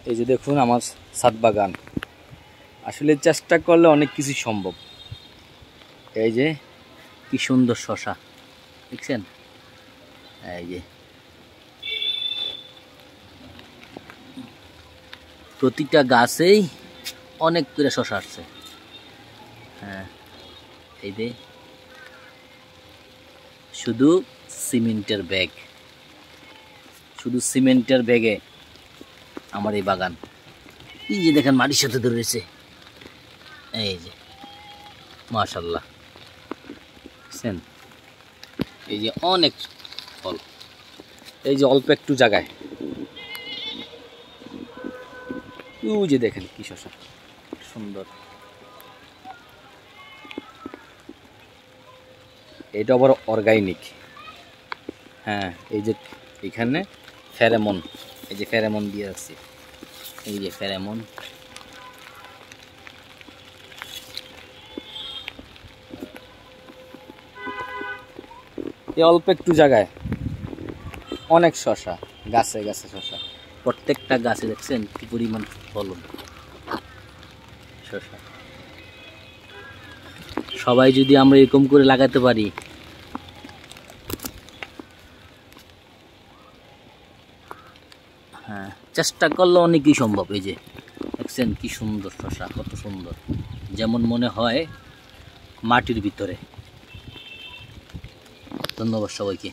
এই যে দেখুন আমার ছাদ বাগান। আসলে চেষ্টা করলে অনেক কিছু সম্ভব। এই যে কি সুন্দর শসা দেখছেন, এই যে প্রতিটা গাছেই অনেক করে শসা আসছে। হ্যাঁ, এই যে শুধু সিমেন্টের ব্যাগ, শুধু সিমেন্টের ব্যাগে আমার এই বাগান। এই যে দেখেন মাটির সাথে ধরেছে, এই যে মাশাআল্লাহ দেখছেন, এই যে অনেক ফল, এই যে অল্প একটু জায়গায়। ওই যে দেখেন কি শসা সুন্দর। এটা আবার অর্গানিক। হ্যাঁ, এই যে এখানে ফেরেমন, এই যে ফেরেমন দিয়ে রাখছি, এই যে ফেরেমন। এই অল্প একটু জায়গায় অনেক শসা, গাছে গাছে শসা, প্রত্যেকটা গাছে দেখছেন কি পরিমাণ ফলন শসা। সবাই যদি আমরা এরকম করে লাগাতে পারি, হ্যাঁ চেষ্টা করলে অনেকই সম্ভব। এই যে দেখছেন কি সুন্দর শসা, কত সুন্দর, যেমন মনে হয় মাটির ভিতরে। ধন্যবাদ সবাইকে।